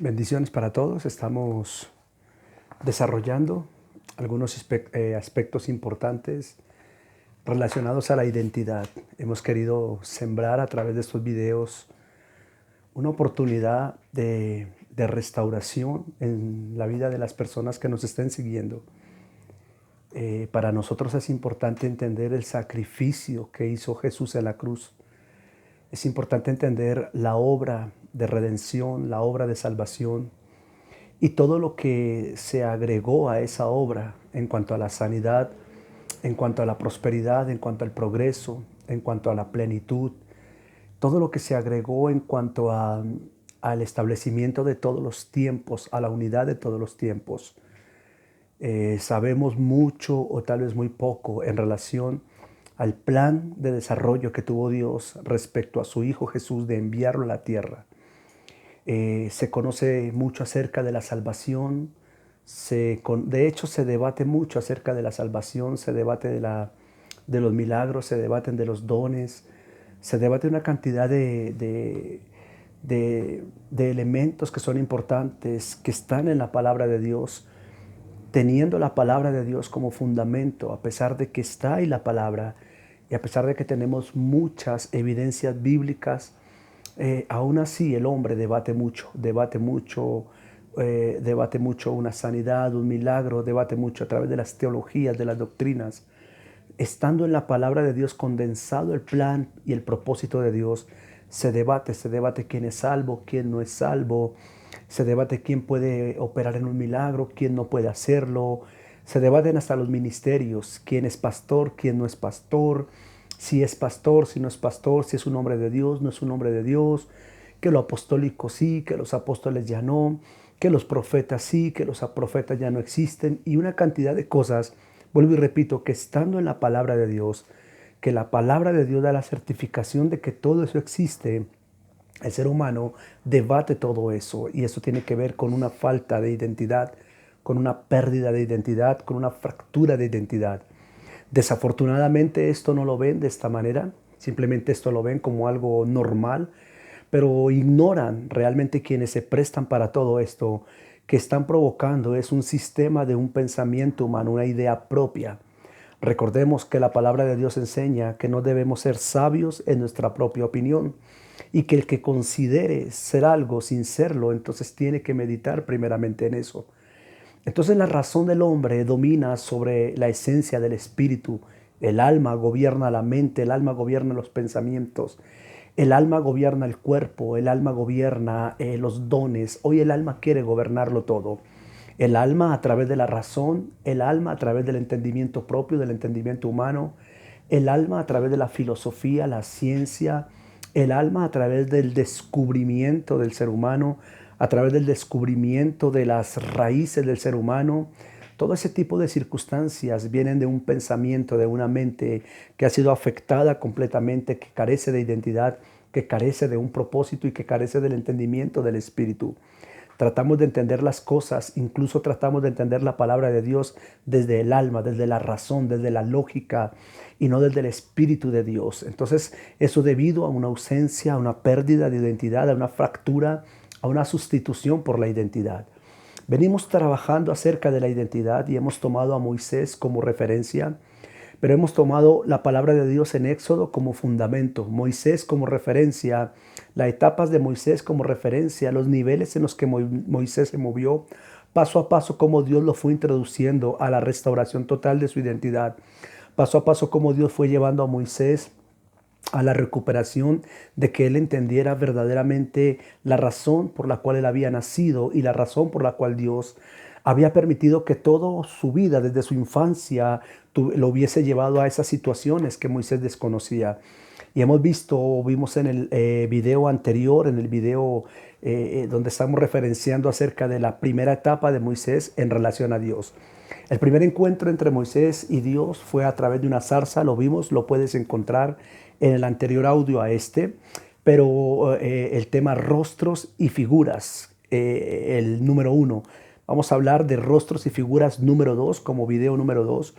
Bendiciones para todos. Estamos desarrollando algunos aspectos importantes relacionados a la identidad. Hemos querido sembrar a través de estos videos una oportunidad de restauración en la vida de las personas que nos estén siguiendo. Para nosotros es importante entender el sacrificio que hizo Jesús en la cruz. Es importante entender la obra de redención, la obra de salvación y todo lo que se agregó a esa obra en cuanto a la sanidad, en cuanto a la prosperidad, en cuanto al progreso, en cuanto a la plenitud, todo lo que se agregó en cuanto al establecimiento de todos los tiempos, a la unidad de todos los tiempos. Sabemos mucho o tal vez muy poco en relación al plan de desarrollo que tuvo Dios respecto a su Hijo Jesús de enviarlo a la tierra. Se conoce mucho acerca de la salvación, de hecho se debate mucho acerca de la salvación, se debate de los milagros, se debaten de los dones, se debate una cantidad de elementos que son importantes, que están en la palabra de Dios, teniendo la palabra de Dios como fundamento, a pesar de que está ahí la palabra y a pesar de que tenemos muchas evidencias bíblicas. Aún así el hombre debate mucho una sanidad, un milagro, debate mucho a través de las teologías, de las doctrinas. Estando en la palabra de Dios condensado el plan y el propósito de Dios, se debate quién es salvo, quién no es salvo, se debate quién puede operar en un milagro, quién no puede hacerlo, se debaten hasta los ministerios, quién es pastor, quién no es pastor, si es pastor, si no es pastor, si es un hombre de Dios, no es un hombre de Dios, que lo apostólico sí, que los apóstoles ya no, que los profetas sí, que los profetas ya no existen y una cantidad de cosas. Vuelvo y repito, que estando en la palabra de Dios, que la palabra de Dios da la certificación de que todo eso existe, el ser humano debate todo eso y eso tiene que ver con una falta de identidad, con una pérdida de identidad, con una fractura de identidad. Desafortunadamente esto no lo ven de esta manera, simplemente esto lo ven como algo normal, pero ignoran realmente quienes se prestan para todo esto, que están provocando es un sistema de un pensamiento humano, una idea propia. Recordemos que la palabra de Dios enseña que no debemos ser sabios en nuestra propia opinión y que el que considere ser algo sin serlo, entonces tiene que meditar primeramente en eso. Entonces la razón del hombre domina sobre la esencia del espíritu. El alma gobierna la mente, el alma gobierna los pensamientos, el alma gobierna el cuerpo, el alma gobierna los dones. Hoy el alma quiere gobernarlo todo. El alma a través de la razón, el alma a través del entendimiento propio, del entendimiento humano, el alma a través de la filosofía, la ciencia, el alma a través del descubrimiento del ser humano, a través del descubrimiento de las raíces del ser humano. Todo ese tipo de circunstancias vienen de un pensamiento, de una mente que ha sido afectada completamente, que carece de identidad, que carece de un propósito y que carece del entendimiento del espíritu. Tratamos de entender las cosas, incluso tratamos de entender la palabra de Dios desde el alma, desde la razón, desde la lógica y no desde el Espíritu de Dios. Entonces, eso debido a una ausencia, a una pérdida de identidad, a una fractura, a una sustitución por la identidad. Venimos trabajando acerca de la identidad y hemos tomado a Moisés como referencia, pero hemos tomado la palabra de Dios en Éxodo como fundamento, Moisés como referencia, las etapas de Moisés como referencia, los niveles en los que Moisés se movió, paso a paso cómo Dios lo fue introduciendo a la restauración total de su identidad, paso a paso cómo Dios fue llevando a Moisés a la recuperación de que él entendiera verdaderamente la razón por la cual él había nacido y la razón por la cual Dios había permitido que toda su vida desde su infancia lo hubiese llevado a esas situaciones que Moisés desconocía. Y vimos en el video anterior, en el video donde estamos referenciando acerca de la primera etapa de Moisés en relación a Dios. El primer encuentro entre Moisés y Dios fue a través de una zarza, lo vimos, lo puedes encontrar en el anterior audio a este, pero el tema rostros y figuras, el número 1. Vamos a hablar de rostros y figuras número 2 como video número 2.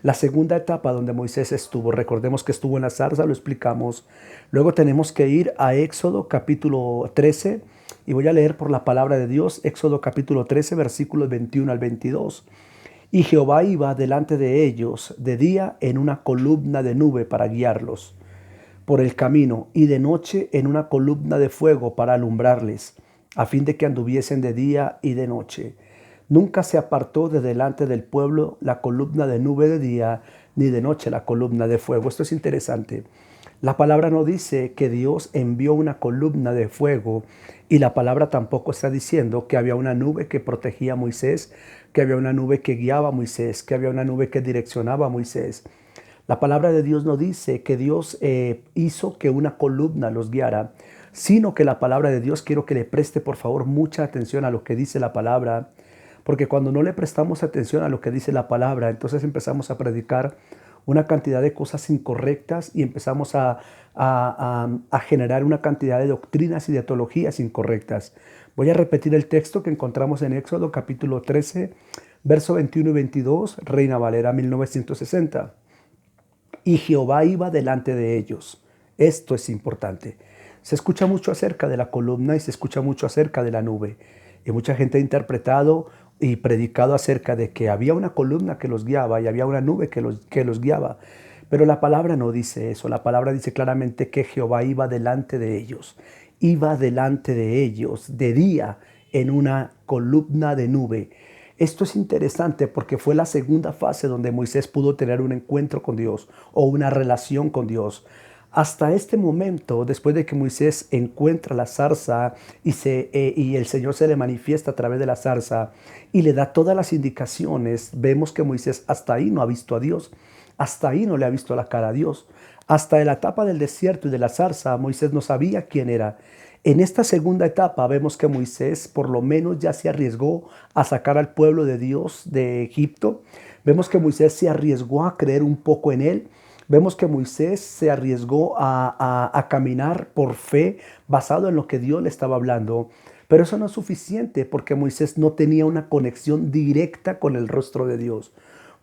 La segunda etapa donde Moisés estuvo, recordemos que estuvo en la zarza, lo explicamos. Luego tenemos que ir a Éxodo capítulo 13, Y voy a leer por la palabra de Dios, Éxodo capítulo 13, versículos 21 al 22. Y Jehová iba delante de ellos de día en una columna de nube para guiarlos por el camino, y de noche en una columna de fuego para alumbrarles, a fin de que anduviesen de día y de noche. Nunca se apartó de delante del pueblo la columna de nube de día, ni de noche la columna de fuego. Esto es interesante. La palabra no dice que Dios envió una columna de fuego, y la palabra tampoco está diciendo que había una nube que protegía a Moisés, que había una nube que guiaba a Moisés, que había una nube que direccionaba a Moisés. La palabra de Dios no dice que Dios hizo que una columna los guiara, sino que la palabra de Dios, quiero que le preste por favor mucha atención a lo que dice la palabra, porque cuando no le prestamos atención a lo que dice la palabra, entonces empezamos a predicar una cantidad de cosas incorrectas y empezamos a generar una cantidad de doctrinas y de teologías incorrectas. Voy a repetir el texto que encontramos en Éxodo capítulo 13, verso 21 y 22, Reina Valera 1960. Y Jehová iba delante de ellos. Esto es importante. Se escucha mucho acerca de la columna y se escucha mucho acerca de la nube. Y mucha gente ha interpretado y predicado acerca de que había una columna que los guiaba y había una nube que los guiaba. Pero la palabra no dice eso. La palabra dice claramente que Jehová iba delante de ellos. Iba delante de ellos de día en una columna de nube. Esto es interesante porque fue la segunda fase donde Moisés pudo tener un encuentro con Dios o una relación con Dios. Hasta este momento, después de que Moisés encuentra la zarza y el Señor se le manifiesta a través de la zarza y le da todas las indicaciones, vemos que Moisés hasta ahí no ha visto a Dios, hasta ahí no le ha visto la cara a Dios. Hasta la etapa del desierto y de la zarza, Moisés no sabía quién era. En esta segunda etapa vemos que Moisés por lo menos ya se arriesgó a sacar al pueblo de Dios de Egipto. Vemos que Moisés se arriesgó a creer un poco en él. Vemos que Moisés se arriesgó a caminar por fe basado en lo que Dios le estaba hablando. Pero eso no es suficiente porque Moisés no tenía una conexión directa con el rostro de Dios.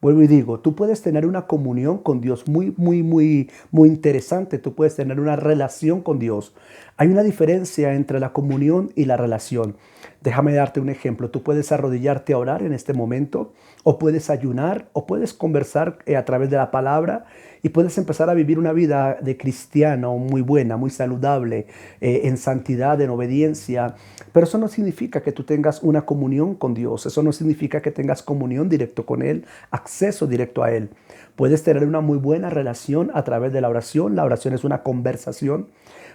Vuelvo y digo, tú puedes tener una comunión con Dios muy interesante. Tú puedes tener una relación con Dios. Hay una diferencia entre la comunión y la relación. Déjame darte un ejemplo. Tú puedes arrodillarte a orar en este momento, o puedes ayunar, o puedes conversar a través de la palabra y puedes empezar a vivir una vida de cristiano muy buena, muy saludable, en santidad, en obediencia. Pero eso no significa que tú tengas una comunión con Dios. Eso no significa que tengas comunión directo con Él, acceso directo a Él. Puedes tener una muy buena relación a través de la oración. La oración es una conversación.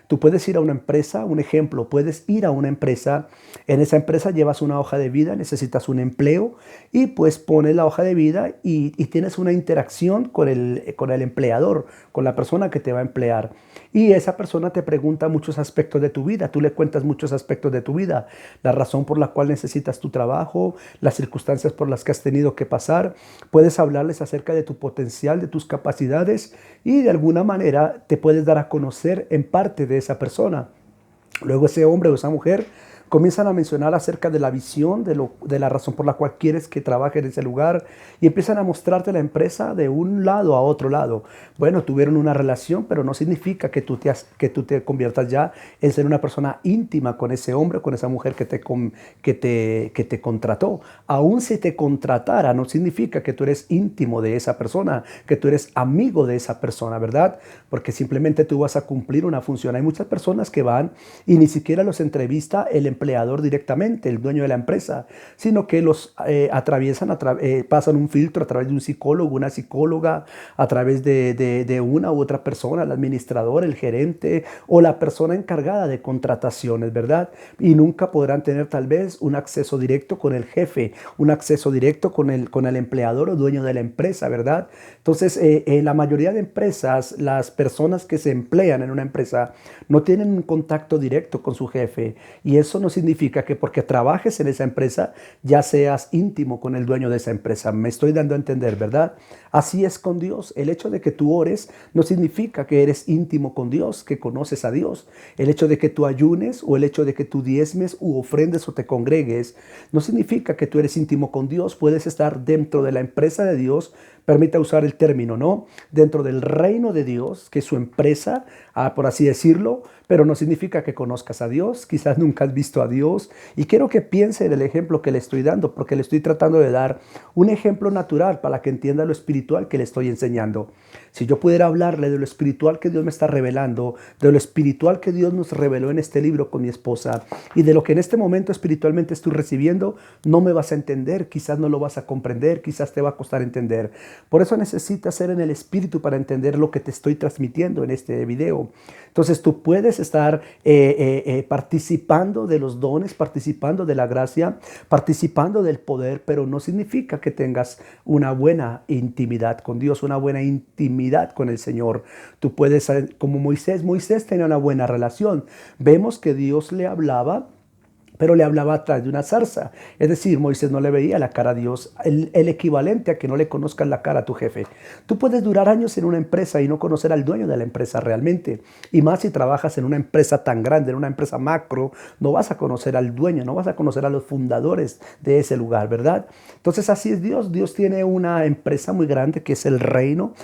Tú puedes ir a una empresa, un ejemplo, puedes ir a una empresa, en esa empresa llevas una hoja de vida, necesitas un empleo y pues pones la hoja de vida y tienes una interacción con el empleador, con la persona que te va a emplear. Y esa persona te pregunta muchos aspectos de tu vida, tú le cuentas muchos aspectos de tu vida, la razón por la cual necesitas tu trabajo, las circunstancias por las que has tenido que pasar. Puedes hablarles acerca de tu potencial, de tus capacidades y de alguna manera te puedes dar a conocer en parte de esa persona. Luego ese hombre o esa mujer comienzan a mencionar acerca de la visión, de la razón por la cual quieres que trabaje en ese lugar y empiezan a mostrarte la empresa de un lado a otro lado. Bueno, tuvieron una relación, pero no significa que tú te conviertas ya en ser una persona íntima con ese hombre o con esa mujer que te contrató. Aún si te contratara, no significa que tú eres íntimo de esa persona, que tú eres amigo de esa persona, ¿verdad? Porque simplemente tú vas a cumplir una función. Hay muchas personas que van y ni siquiera los entrevista el empleador directamente, el dueño de la empresa, sino que los pasan un filtro a través de un psicólogo, una psicóloga, a través de una u otra persona, el administrador, el gerente o la persona encargada de contrataciones, ¿verdad? Y nunca podrán tener tal vez un acceso directo con el jefe, un acceso directo con el empleador o dueño de la empresa, ¿verdad? Entonces, en la mayoría de empresas, las personas que se emplean en una empresa no tienen un contacto directo con su jefe, y eso no significa que porque trabajes en esa empresa ya seas íntimo con el dueño de esa empresa. Me estoy dando a entender, ¿verdad? Así es con Dios. El hecho de que tú ores no significa que eres íntimo con Dios, que conoces a Dios. El hecho de que tú ayunes o el hecho de que tú diezmes u ofrendes o te congregues no significa que tú eres íntimo con Dios. Puedes estar dentro de la empresa de Dios, permita usar el término, ¿no? Dentro del reino de Dios, que es su empresa, por así decirlo, pero no significa que conozcas a Dios, quizás nunca has visto a Dios. Y quiero que piense en el ejemplo que le estoy dando, porque le estoy tratando de dar un ejemplo natural para que entienda lo espiritual que le estoy enseñando. Si yo pudiera hablarle de lo espiritual que Dios me está revelando, de lo espiritual que Dios nos reveló en este libro con mi esposa y de lo que en este momento espiritualmente estoy recibiendo, no me vas a entender, quizás no lo vas a comprender, quizás te va a costar entender. Por eso necesitas ser en el espíritu para entender lo que te estoy transmitiendo en este video. Entonces tú puedes estar participando de los dones, participando de la gracia, participando del poder, pero no significa que tengas una buena intimidad con Dios, una buena intimidad con el Señor. Tú puedes, como Moisés tenía una buena relación. Vemos que Dios le hablaba, pero le hablaba atrás de una zarza. Es decir, Moisés no le veía la cara a Dios, el equivalente a que no le conozcas la cara a tu jefe. Tú puedes durar años en una empresa y no conocer al dueño de la empresa realmente. Y más si trabajas en una empresa tan grande, en una empresa macro, no vas a conocer al dueño, no vas a conocer a los fundadores de ese lugar, ¿verdad? Entonces así es Dios. Dios tiene una empresa muy grande que es el reino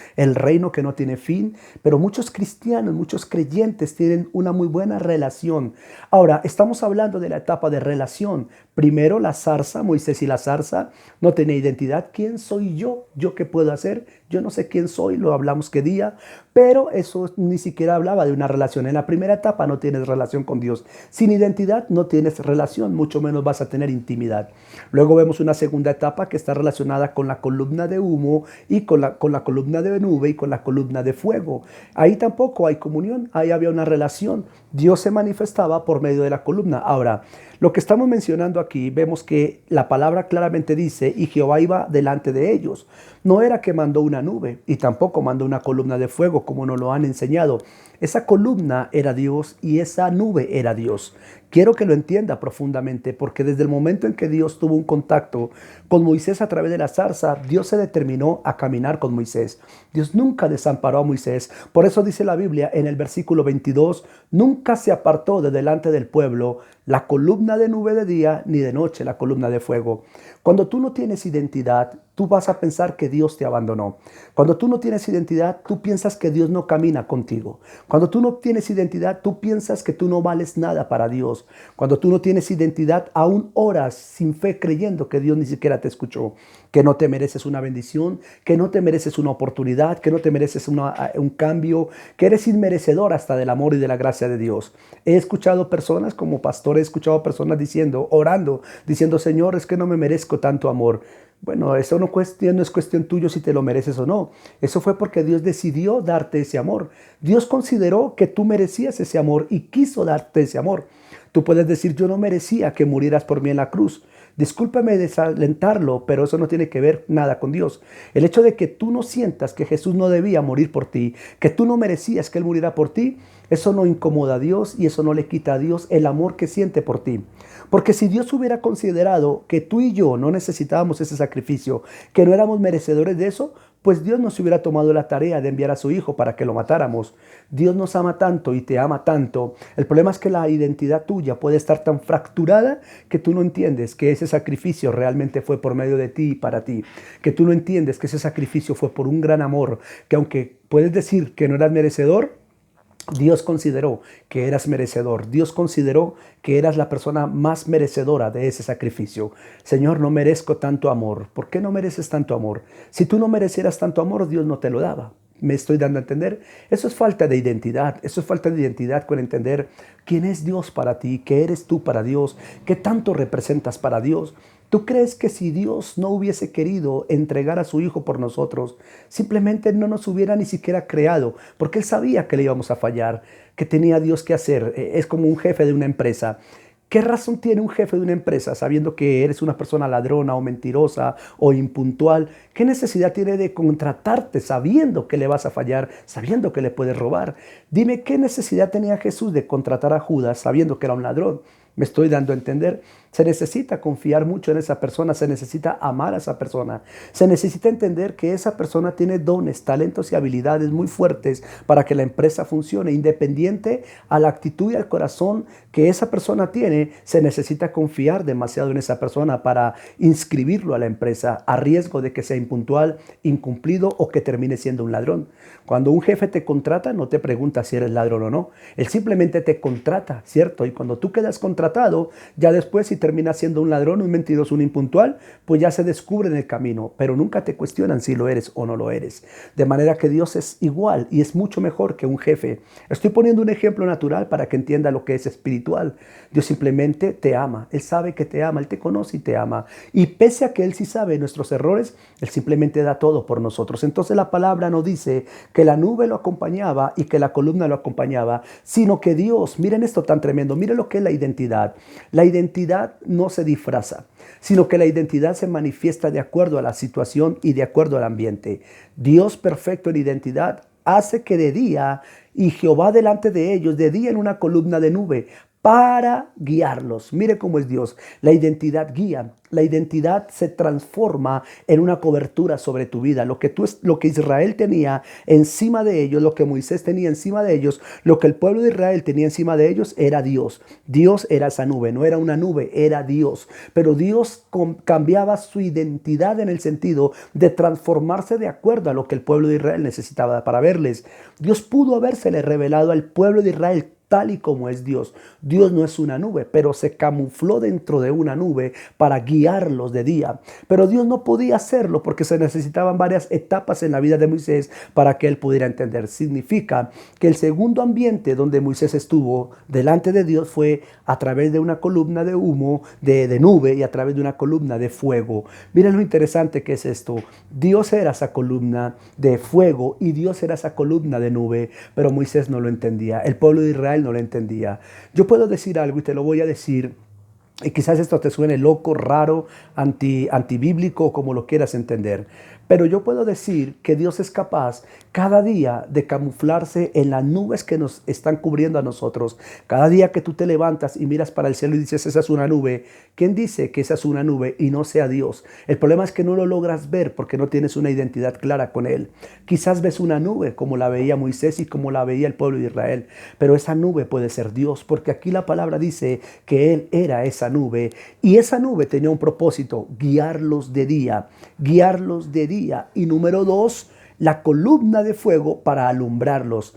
que no tiene fin, pero muchos cristianos, muchos creyentes tienen una muy buena relación. Ahora, estamos hablando de la etapa de relación. Primero la zarza, Moisés y la zarza no tenía identidad. ¿Quién soy yo? ¿Yo qué puedo hacer? Yo no sé quién soy, lo hablamos qué día, pero eso ni siquiera hablaba de una relación. En la primera etapa no tienes relación con Dios. Sin identidad no tienes relación, mucho menos vas a tener intimidad. Luego vemos una segunda etapa que está relacionada con la columna de humo y con la columna de nube y con la columna de fuego. Ahí tampoco hay comunión, ahí había una relación. Dios se manifestaba por medio de la columna. Ahora, lo que estamos mencionando aquí, vemos que la palabra claramente dice, y Jehová iba delante de ellos. No era que mandó una nube y tampoco mandó una columna de fuego como nos lo han enseñado. Esa columna era Dios y esa nube era Dios. Quiero que lo entienda profundamente porque desde el momento en que Dios tuvo un contacto con Moisés a través de la zarza, Dios se determinó a caminar con Moisés. Dios nunca desamparó a Moisés. Por eso dice la Biblia en el versículo 22, nunca se apartó de delante del pueblo la columna de nube de día ni de noche la columna de fuego. Cuando tú no tienes identidad, tú vas a pensar que Dios te abandonó. Cuando tú no tienes identidad, tú piensas que Dios no camina contigo. Cuando tú no tienes identidad, tú piensas que tú no vales nada para Dios. Cuando tú no tienes identidad, aún oras sin fe creyendo que Dios ni siquiera te escuchó, que no te mereces una bendición, que no te mereces una oportunidad, que no te mereces un cambio, que eres inmerecedor hasta del amor y de la gracia de Dios. He escuchado personas como pastor, he escuchado personas diciendo, orando, diciendo, Señor, es que no me merezco tanto amor. Bueno, eso no es cuestión tuya si te lo mereces o no. Eso fue porque Dios decidió darte ese amor. Dios consideró que tú merecías ese amor y quiso darte ese amor. Tú puedes decir, yo no merecía que murieras por mí en la cruz. Discúlpame desalentarlo, pero eso no tiene que ver nada con Dios. El hecho de que tú no sientas que Jesús no debía morir por ti, que tú no merecías que Él muriera por ti, eso no incomoda a Dios y eso no le quita a Dios el amor que siente por ti. Porque si Dios hubiera considerado que tú y yo no necesitábamos ese sacrificio, que no éramos merecedores de eso, pues Dios nos hubiera tomado la tarea de enviar a su Hijo para que lo matáramos. Dios nos ama tanto y te ama tanto. El problema es que la identidad tuya puede estar tan fracturada que tú no entiendes que ese sacrificio realmente fue por medio de ti y para ti. Que tú no entiendes que ese sacrificio fue por un gran amor, que aunque puedes decir que no eras merecedor, Dios consideró que eras merecedor. Dios consideró que eras la persona más merecedora de ese sacrificio. Señor, no merezco tanto amor. ¿Por qué no mereces tanto amor? Si tú no merecieras tanto amor, Dios no te lo daba. ¿Me estoy dando a entender? Eso es falta de identidad. Eso es falta de identidad con entender quién es Dios para ti, qué eres tú para Dios, qué tanto representas para Dios. ¿Tú crees que si Dios no hubiese querido entregar a su Hijo por nosotros, simplemente no nos hubiera ni siquiera creado? Porque Él sabía que le íbamos a fallar, que tenía Dios que hacer. Es como un jefe de una empresa. ¿Qué razón tiene un jefe de una empresa sabiendo que eres una persona ladrona o mentirosa o impuntual? ¿Qué necesidad tiene de contratarte sabiendo que le vas a fallar, sabiendo que le puedes robar? Dime, ¿qué necesidad tenía Jesús de contratar a Judas sabiendo que era un ladrón? ¿Me estoy dando a entender? Se necesita confiar mucho en esa persona, se necesita amar a esa persona, se necesita entender que esa persona tiene dones, talentos y habilidades muy fuertes para que la empresa funcione. Independiente a la actitud y al corazón que esa persona tiene, se necesita confiar demasiado en esa persona para inscribirlo a la empresa a riesgo de que sea impuntual, incumplido o que termine siendo un ladrón. Cuando un jefe te contrata, no te pregunta si eres ladrón o no. Él simplemente te contrata, ¿cierto? Y cuando tú quedas contratado, ya después si terminas siendo un ladrón, un mentiroso, un impuntual, pues ya se descubre en el camino. Pero nunca te cuestionan si lo eres o no lo eres. De manera que Dios es igual y es mucho mejor que un jefe. Estoy poniendo un ejemplo natural para que entienda lo que es espiritual. Dios simplemente te ama. Él sabe que te ama. Él te conoce y te ama. Y pese a que Él sí sabe nuestros errores, Él simplemente da todo por nosotros. Entonces la palabra no dice que la nube lo acompañaba y que la columna lo acompañaba, sino que Dios, miren esto tan tremendo, miren lo que es la identidad. La identidad no se disfraza, sino que la identidad se manifiesta de acuerdo a la situación y de acuerdo al ambiente. Dios perfecto en identidad hace que de día, y Jehová delante de ellos, de día en una columna de nube, para guiarlos. Mire cómo es Dios. La identidad guía. La identidad se transforma en una cobertura sobre tu vida. Lo que Israel tenía encima de ellos, lo que Moisés tenía encima de ellos, lo que el pueblo de Israel tenía encima de ellos era Dios. Dios era esa nube, no era una nube, era Dios. Pero Dios cambiaba su identidad en el sentido de transformarse de acuerdo a lo que el pueblo de Israel necesitaba para verles. Dios pudo habérsele revelado al pueblo de Israel tal y como es Dios. Dios no es una nube, pero se camufló dentro de una nube para guiarlos de día. Pero Dios no podía hacerlo porque se necesitaban varias etapas en la vida de Moisés para que él pudiera entender. Significa que el segundo ambiente donde Moisés estuvo delante de Dios fue a través de una columna de humo, de nube, y a través de una columna de fuego. Miren lo interesante que es esto. Dios era esa columna de fuego y Dios era esa columna de nube, pero Moisés no lo entendía. El pueblo de Israel no lo entendía. Yo puedo decir algo y te lo voy a decir, y quizás esto te suene loco, raro, antibíblico, como lo quieras entender. Pero yo puedo decir que Dios es capaz cada día de camuflarse en las nubes que nos están cubriendo a nosotros. Cada día que tú te levantas y miras para el cielo y dices, esa es una nube. ¿Quién dice que esa es una nube y no sea Dios? El problema es que no lo logras ver porque no tienes una identidad clara con Él. Quizás ves una nube como la veía Moisés y como la veía el pueblo de Israel. Pero esa nube puede ser Dios, porque aquí la palabra dice que Él era esa nube. Y esa nube tenía un propósito: guiarlos de día. Guiarlos de día. Y número 2, la columna de fuego para alumbrarlos.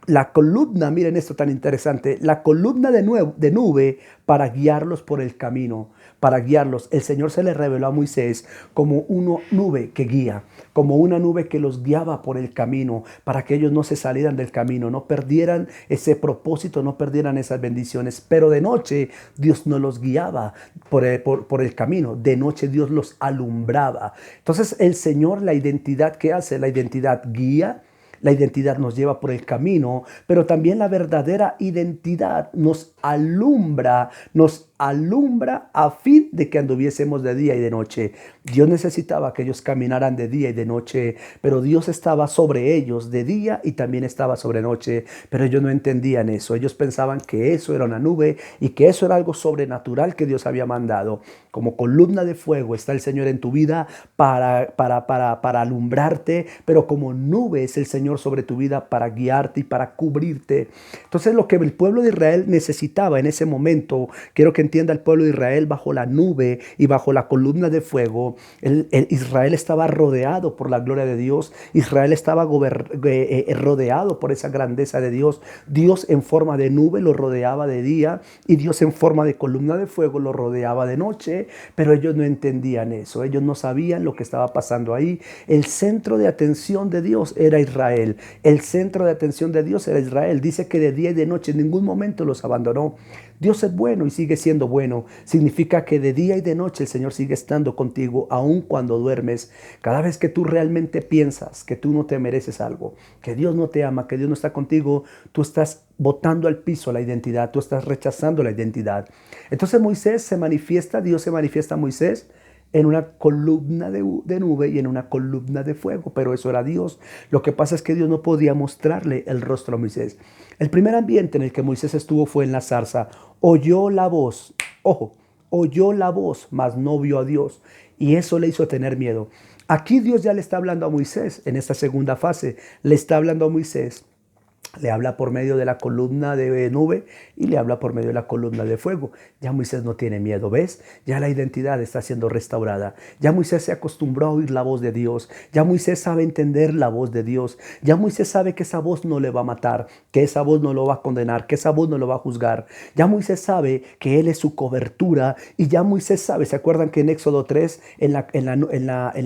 La columna, miren esto tan interesante, la columna de nube para guiarlos por el camino, para guiarlos. El Señor se le reveló a Moisés como una nube que guía, como una nube que los guiaba por el camino, para que ellos no se salieran del camino, no perdieran ese propósito, no perdieran esas bendiciones. Pero de noche Dios no los guiaba por el camino, de noche Dios los alumbraba. Entonces el Señor, la identidad que hace, la identidad guía. La identidad nos lleva por el camino, pero también la verdadera identidad nos alumbra a fin de que anduviésemos de día y de noche. Dios necesitaba que ellos caminaran de día y de noche, pero Dios estaba sobre ellos de día y también estaba sobre noche, pero ellos no entendían eso. Ellos pensaban que eso era una nube y que eso era algo sobrenatural que Dios había mandado. Como columna de fuego está el Señor en tu vida para alumbrarte, pero como nube es el Señor sobre tu vida para guiarte y para cubrirte. Entonces lo que el pueblo de Israel necesitaba en ese momento, quiero que entienda el pueblo de Israel bajo la nube y bajo la columna de fuego. Israel estaba rodeado por la gloria de Dios. Israel estaba rodeado por esa grandeza de Dios. Dios en forma de nube lo rodeaba de día y Dios en forma de columna de fuego lo rodeaba de noche, pero ellos no entendían eso. Ellos no sabían lo que estaba pasando ahí. El centro de atención de Dios era Israel. El centro de atención de Dios era Israel. Dice que de día y de noche en ningún momento los abandonó. Dios es bueno y sigue siendo bueno. Significa que de día y de noche el Señor sigue estando contigo, aun cuando duermes. Cada vez que tú realmente piensas que tú no te mereces algo, que Dios no te ama, que Dios no está contigo, tú estás botando al piso la identidad, tú estás rechazando la identidad. Entonces Dios se manifiesta a Moisés en una columna de nube y en una columna de fuego, pero eso era Dios. Lo que pasa es que Dios no podía mostrarle el rostro a El primer ambiente en el que Moisés estuvo fue en la zarza. Oyó la voz, ojo, oyó la voz, mas no vio a Dios. Y eso le hizo tener miedo. Aquí Dios ya le está hablando a Moisés, en esta segunda fase, le está hablando a Moisés. Le habla por medio de la columna de nube y le habla por medio de la columna de fuego. Ya Moisés no tiene miedo, ¿ves? Ya la identidad está siendo restaurada. Ya Moisés se acostumbró a oír la voz de Dios. Ya Moisés sabe entender la voz de Dios. Ya Moisés sabe que esa voz no le va a matar, que esa voz no lo va a condenar, que esa voz no lo va a juzgar. Ya Moisés sabe que Él es su cobertura y ya Moisés sabe, ¿se acuerdan que en Éxodo 3, en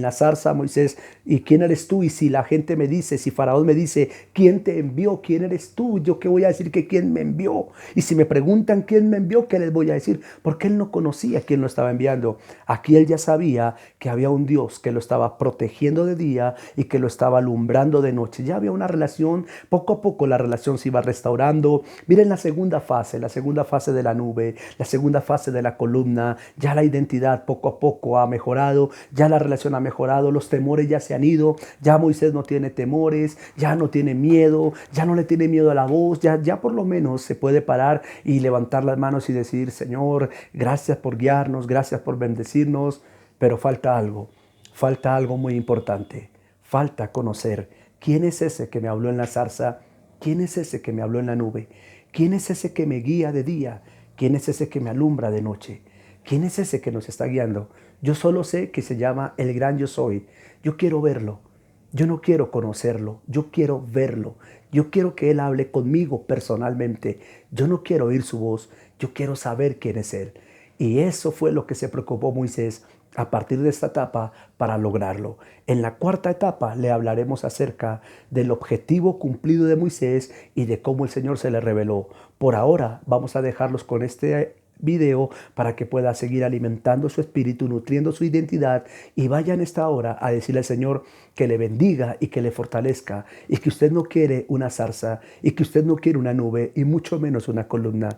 la zarza, Moisés, ¿y quién eres tú? Y si la gente me dice, si Faraón me dice, ¿quién te envió? ¿Quién eres tú? ¿Yo qué voy a decir que quién me envió? Y si me preguntan quién me envió, ¿qué les voy a decir? Porque él no conocía quién lo estaba enviando. Aquí él ya sabía que había un Dios que lo estaba protegiendo de día y que lo estaba alumbrando de noche. Ya había una relación, poco a poco la relación se iba restaurando. Miren la segunda fase de la nube, la segunda fase de la columna. Ya la identidad poco a poco ha mejorado, ya la relación ha mejorado, los temores ya se han ido, ya Moisés no tiene temores, ya no tiene miedo, ya no le tiene miedo a la voz, ya por lo menos se puede parar y levantar las manos y decir, Señor, gracias por guiarnos, gracias por bendecirnos, pero falta algo muy importante, falta conocer quién es ese que me habló en la zarza, quién es ese que me habló en la nube, quién es ese que me guía de día, quién es ese que me alumbra de noche, quién es ese que nos está guiando. Yo solo sé que se llama el gran yo soy. Yo quiero verlo. Yo no quiero conocerlo, yo quiero verlo. Yo quiero que Él hable conmigo personalmente. Yo no quiero oír su voz, yo quiero saber quién es Él. Y eso fue lo que se preocupó Moisés a partir de esta etapa para lograrlo. En la cuarta etapa le hablaremos acerca del objetivo cumplido de Moisés y de cómo el Señor se le reveló. Por ahora vamos a dejarlos con este video para que pueda seguir alimentando su espíritu, nutriendo su identidad y vaya en esta hora a decirle al Señor que le bendiga y que le fortalezca y que usted no quiere una zarza y que usted no quiere una nube y mucho menos una columna,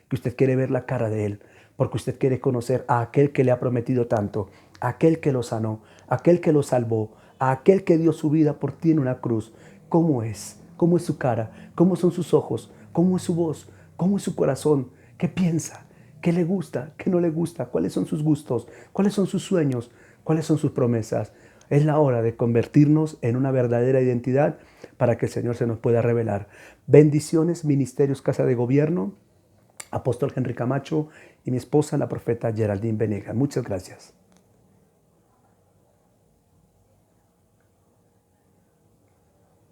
que usted quiere ver la cara de Él porque usted quiere conocer a aquel que le ha prometido tanto, a aquel que lo sanó, a aquel que lo salvó, a aquel que dio su vida por ti en una cruz. ¿Cómo es? ¿Cómo es su cara? ¿Cómo son sus ojos? ¿Cómo es su voz? ¿Cómo es su corazón? ¿Qué piensa? ¿Qué le gusta? ¿Qué no le gusta? ¿Cuáles son sus gustos? ¿Cuáles son sus sueños? ¿Cuáles son sus promesas? Es la hora de convertirnos en una verdadera identidad para que el Señor se nos pueda revelar. Bendiciones, Ministerios Casa de Gobierno, Apóstol Henry Camacho y mi esposa, la profeta Geraldine Venegas. Muchas gracias.